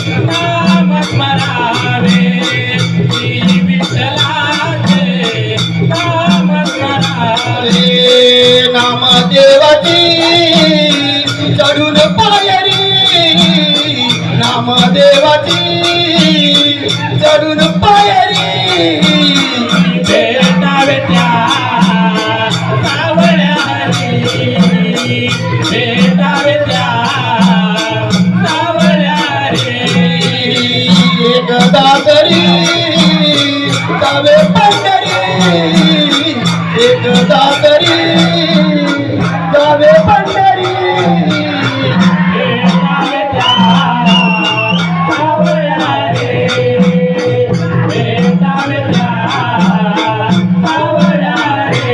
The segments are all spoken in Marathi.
नाम स्मरावे श्री विठ्ठलाचे नाम स्मरावे नामदेवाची चढून पायरी नामदेवाची चढून पायरी भेटावे त्या सावळ्या हरी भेटावे त्या सावळ्या रे एकदा तरी जावे पंढरी एकदा तरी जावे पंढरी भेटावे त्या सावळ्या रे भेटावे त्या सावळ्या रे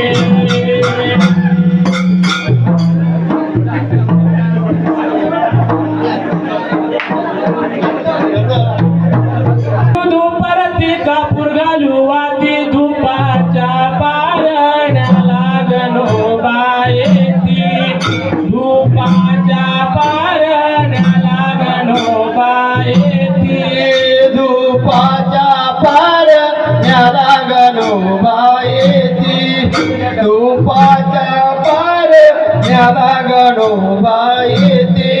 दुपारती कापूर घालू वाती धुपाच्या पारण्याला गणो बायेती धुपाच्या पारण्याला गणो बायेती धुपाच्या पार न्याला गणोबा येती धुपाच्या पार न्याला गणोबा येती